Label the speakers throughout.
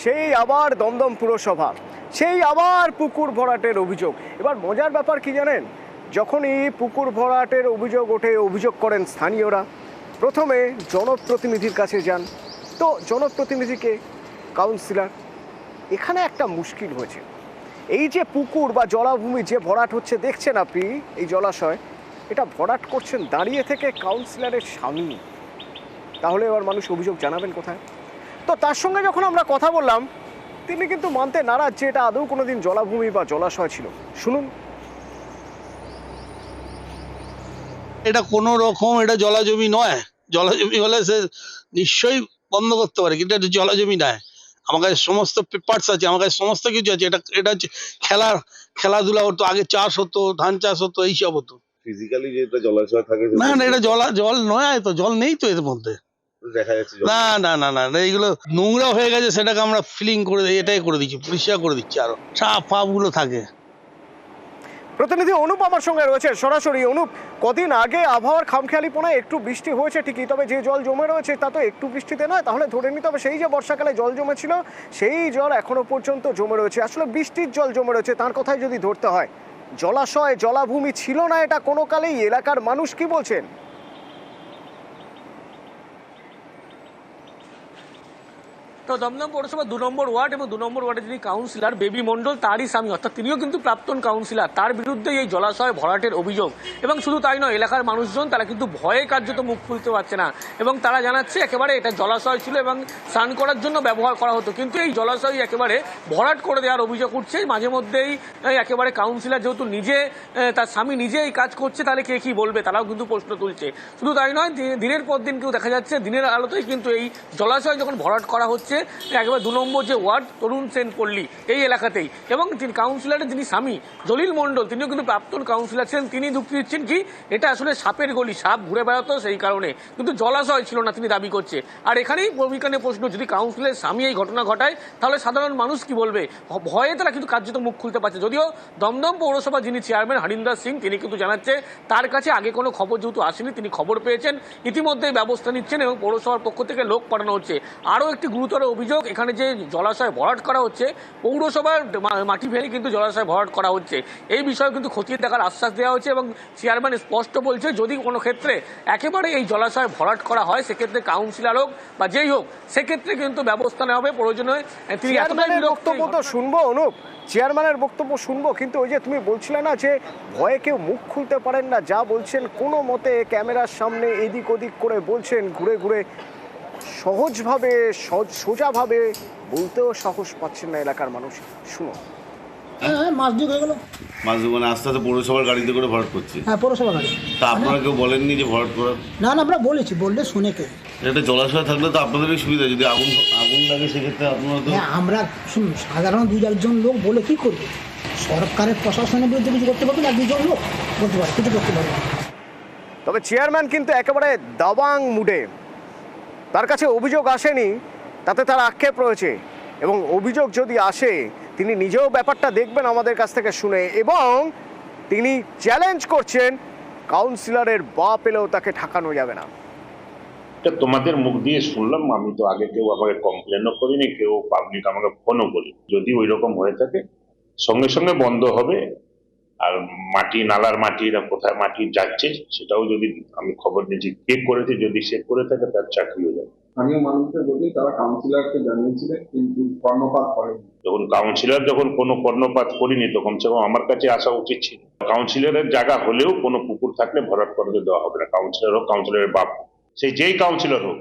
Speaker 1: সেই আবার দমদম পুরসভা, সেই আবার পুকুর ভরাটের অভিযোগ। এবার মজার ব্যাপার কি জানেন, যখনই পুকুর ভরাটের অভিযোগ ওঠে, অভিযোগ করেন স্থানীয়রা, প্রথমে জনপ্রতিনিধির কাছে যান। তো জনপ্রতিনিধিকে কাউন্সিলর, এখানে একটা মুশকিল হয়েছে। এই যে পুকুর বা জলাভূমি যে ভরাট হচ্ছে দেখছেন আপনি, এই জলাশয়, এটা ভরাট করছেন দাঁড়িয়ে থেকে কাউন্সিলরের স্বামী। তাহলে এবার মানুষ অভিযোগ জানাবেন কোথায়? তো তার সঙ্গে যখন আমরা কথা বললাম, তিনি কিন্তু মানতে নারাজ যে এটা আদৌ কোনোদিন জলাভূমি বা জলাশয় ছিল। শুনুন।
Speaker 2: এটা কোনো রকম এটা জলাজমি নয়। জলাজমি হলে সে নিশ্চয়ই বন্ধ করতে পারে, কিন্তু এটা জলাজমি নয়। আমার কাছে সমস্ত পেপারস আছে, আমার কাছে সমস্ত কিছু আছে। এটা হচ্ছে খেলাধুলা হতো, আগে চাষ হতো, ধান চাষ হতো, এইসব হতো।
Speaker 3: ফিজিক্যালি যেটা জলাশয় থাকে
Speaker 2: না না, এটা জল নয় তো, জল নেই তো এর মধ্যে।
Speaker 3: দেখা যাচ্ছে
Speaker 2: না না না না, এইগুলো নোংরা হয়ে গেছে, সেটাকে আমরা ফিলিং করে এটাই করে দিচ্ছি, পরিষ্কার করে দিচ্ছি। আরো সাপ ফাপ গুলো থাকে।
Speaker 1: প্রতিনিধি অনুপ আমার সঙ্গে রয়েছে সরাসরি। অনুপ, কদিন আগে আবহাওয়ার খামখেয়ালিপনায় একটু বৃষ্টি হয়েছে ঠিকই, তবে যে জল জমে রয়েছে তা তো একটু বৃষ্টিতে নয়। তাহলে ধরে নিতে হবে সেই যে বর্ষাকালে জল জমেছিল, সেই জল এখনো পর্যন্ত জমে রয়েছে। আসলে বৃষ্টির জল জমে রয়েছে, তার কথাই যদি ধরতে হয়, জলাশয় জলাভূমি ছিল না এটা কোনো কালেই। এলাকার মানুষ কি বলছেন?
Speaker 4: তো দমদম পৌরসভা 2 নম্বর ওয়ার্ড এবং 2 নম্বর ওয়ার্ডের যিনি কাউন্সিলর বেবি মণ্ডল, তারই স্বামী, অর্থাৎ তিনিও কিন্তু প্রাক্তন কাউন্সিলর, তার বিরুদ্ধে এই জলাশয় ভরাটের অভিযোগ। এবং শুধু তাই নয়, এলাকার মানুষজন তারা কিন্তু ভয়ে কার্যত মুখ খুলতে পারছে না, এবং তারা জানাচ্ছে একেবারে এটা জলাশয় ছিল এবং স্নান করার জন্য ব্যবহার করা হতো, কিন্তু এই জলাশয় একেবারে ভরাট করে দেওয়ার অভিযোগ উঠছে। মাঝে মধ্যেই একেবারে কাউন্সিলর যেহেতু নিজে, তার স্বামী নিজে এই কাজ করছে, তাহলে কে কি বলবে, তারাও কিন্তু প্রশ্ন তুলছে। শুধু তাই নয়, দিনের পর দিন কিন্তু দেখা যাচ্ছে দিনের আলোতেই কিন্তু এই জলাশয় যখন ভরাট করা হচ্ছে একেবারে 2 নম্বর যে ওয়ার্ড তরুণ সেন পল্লী এই এলাকাতেই, এবং তিনি কাউন্সিলরের যিনি স্বামী জলিল মণ্ডল, তিনিও কিন্তু প্রাক্তন কাউন্সিলর ছিলেন, তিনি যুক্তি দিচ্ছেন কি এটা আসলে সাপের গলি, সাপ ঘুরে বেড়াতো সেই কারণে, কিন্তু জলাশয় ছিল না তিনি দাবি করছে। আর এখানেই ভূমিকানে প্রশ্ন, যদি কাউন্সিলরের স্বামী এই ঘটনা ঘটায় তাহলে সাধারণ মানুষ কি বলবে? ভয়ে তারা কিন্তু কার্যত মুখ খুলতে পারছে। যদিও দমদম পৌরসভা যিনি চেয়ারম্যান হরিন্দর সিং, তিনি কিন্তু জানাচ্ছে তার কাছে আগে কোনো খবর যেহেতু আসেনি, তিনি খবর পেয়েছেন, ইতিমধ্যেই ব্যবস্থা নিচ্ছেন এবং পৌরসভার পক্ষ থেকে লোক পাঠানো হচ্ছে। আরও একটি গুরুতর অভিযোগ, এখানে যে জলাশয় ভরাট করা হচ্ছে, পৌরসভার মাটি ফেলে কিন্তু জলাশয় ভরাট করা হচ্ছে, এই বিষয়ে কিন্তু খতিয়ে দেখার আশ্বাস দেওয়া হচ্ছে। এবং চেয়ারম্যান স্পষ্ট বলছে যদি কোনো ক্ষেত্রে একেবারে এই জলাশয় ভরাট করা হয়, সেক্ষেত্রে কাউন্সিলর হোক বা যেই হোক, সেক্ষেত্রে কিন্তু ব্যবস্থা নেওয়া হবে প্রয়োজনে। তিনি
Speaker 1: বক্তব্য তো শুনবো অনুপ, চেয়ারম্যানের বক্তব্য শুনবো, কিন্তু ওই যে তুমি বলছিলে না যে ভয়ে কেউ মুখ খুলতে পারেন না, যা বলছেন কোনো মতে ক্যামেরার সামনে এদিক ওদিক করে বলছেন, ঘুরে ঘুরে সহজভাবে সোজাভাবে বলতেও সাহস পাচ্ছেন না এলাকার মানুষ। শুনো।
Speaker 5: মাস দুই হয়ে গেল।
Speaker 3: মাছ মানে আস্তে আস্তে পৌরসভার গাড়িতে করে ভরাট করছে।
Speaker 5: হ্যাঁ, পৌরসভা গাড়ি।
Speaker 3: তা আপনারা কেউ বলেননি যে ভরাট করার?
Speaker 5: না না, আমরা বলেছি, বললে শুনে কে।
Speaker 3: একটা জলাশয় থাকলে তো আপনাদেরই সুবিধা, যদি আগুন লাগে সেক্ষেত্রে আপনারা তো।
Speaker 5: হ্যাঁ, আমরা শুনুন, সাধারণ 2-1 লোক বলে কি করবে? সরকারের প্রশাসনের বিরুদ্ধে কিছু করতে পারবে না, 2 লোক বলতে পারে, কিছু করতে পারবে না।
Speaker 1: তবে চেয়ারম্যান কিন্তু একেবারে দাবাং মুডে, তার কাছে অভিযোগ আসেনি, তাতে তার আক্ষেপ রয়েছে, এবং অভিযোগ যদি আসে তিনি নিজেও ব্যাপারটা দেখবেন আমাদের কাছ থেকে শুনে, এবং তিনি চ্যালেঞ্জ করছেন কাউন্সিলরের বাপ এলেও তাকে ঠেকানো যাবে না।
Speaker 6: এটা তোমাদের মুখ দিয়ে শুনলাম, আমি তো আগে কেউ আমাকে কমপ্লেনও করিনি, কেউ পাবলিক আমাকে ফোনও করি। যদি ওই রকম হয়ে থাকে সঙ্গে সঙ্গে বন্ধ হবে। আর মাটি, নালার মাটি, এরা কোথায় মাটি যাচ্ছে সেটাও যদি আমি খবর নিয়েছি, কে করেছে, যদি সে করে থাকে তার চাকরি হয়ে যাবে।
Speaker 7: স্থানীয় মানুষদের বলি তারা কাউন্সিলরকে জানিয়েছিলেন, কিন্তু কর্ণপাত করেনি।
Speaker 6: যখন কাউন্সিলর যখন কোনো কর্ণপাত করিনি, তো কমসে কম আমার কাছে আসা উচিত ছিল। কাউন্সিলরের জায়গা হলেও কোনো পুকুর থাকলে ভরাট করতে দেওয়া হবে না। কাউন্সিলর হোক, কাউন্সিলরের বাপ হোক, সেই যেই কাউন্সিলর হোক,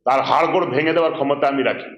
Speaker 6: তার হাড়গোড় ভেঙে দেওয়ার ক্ষমতা আমি রাখি।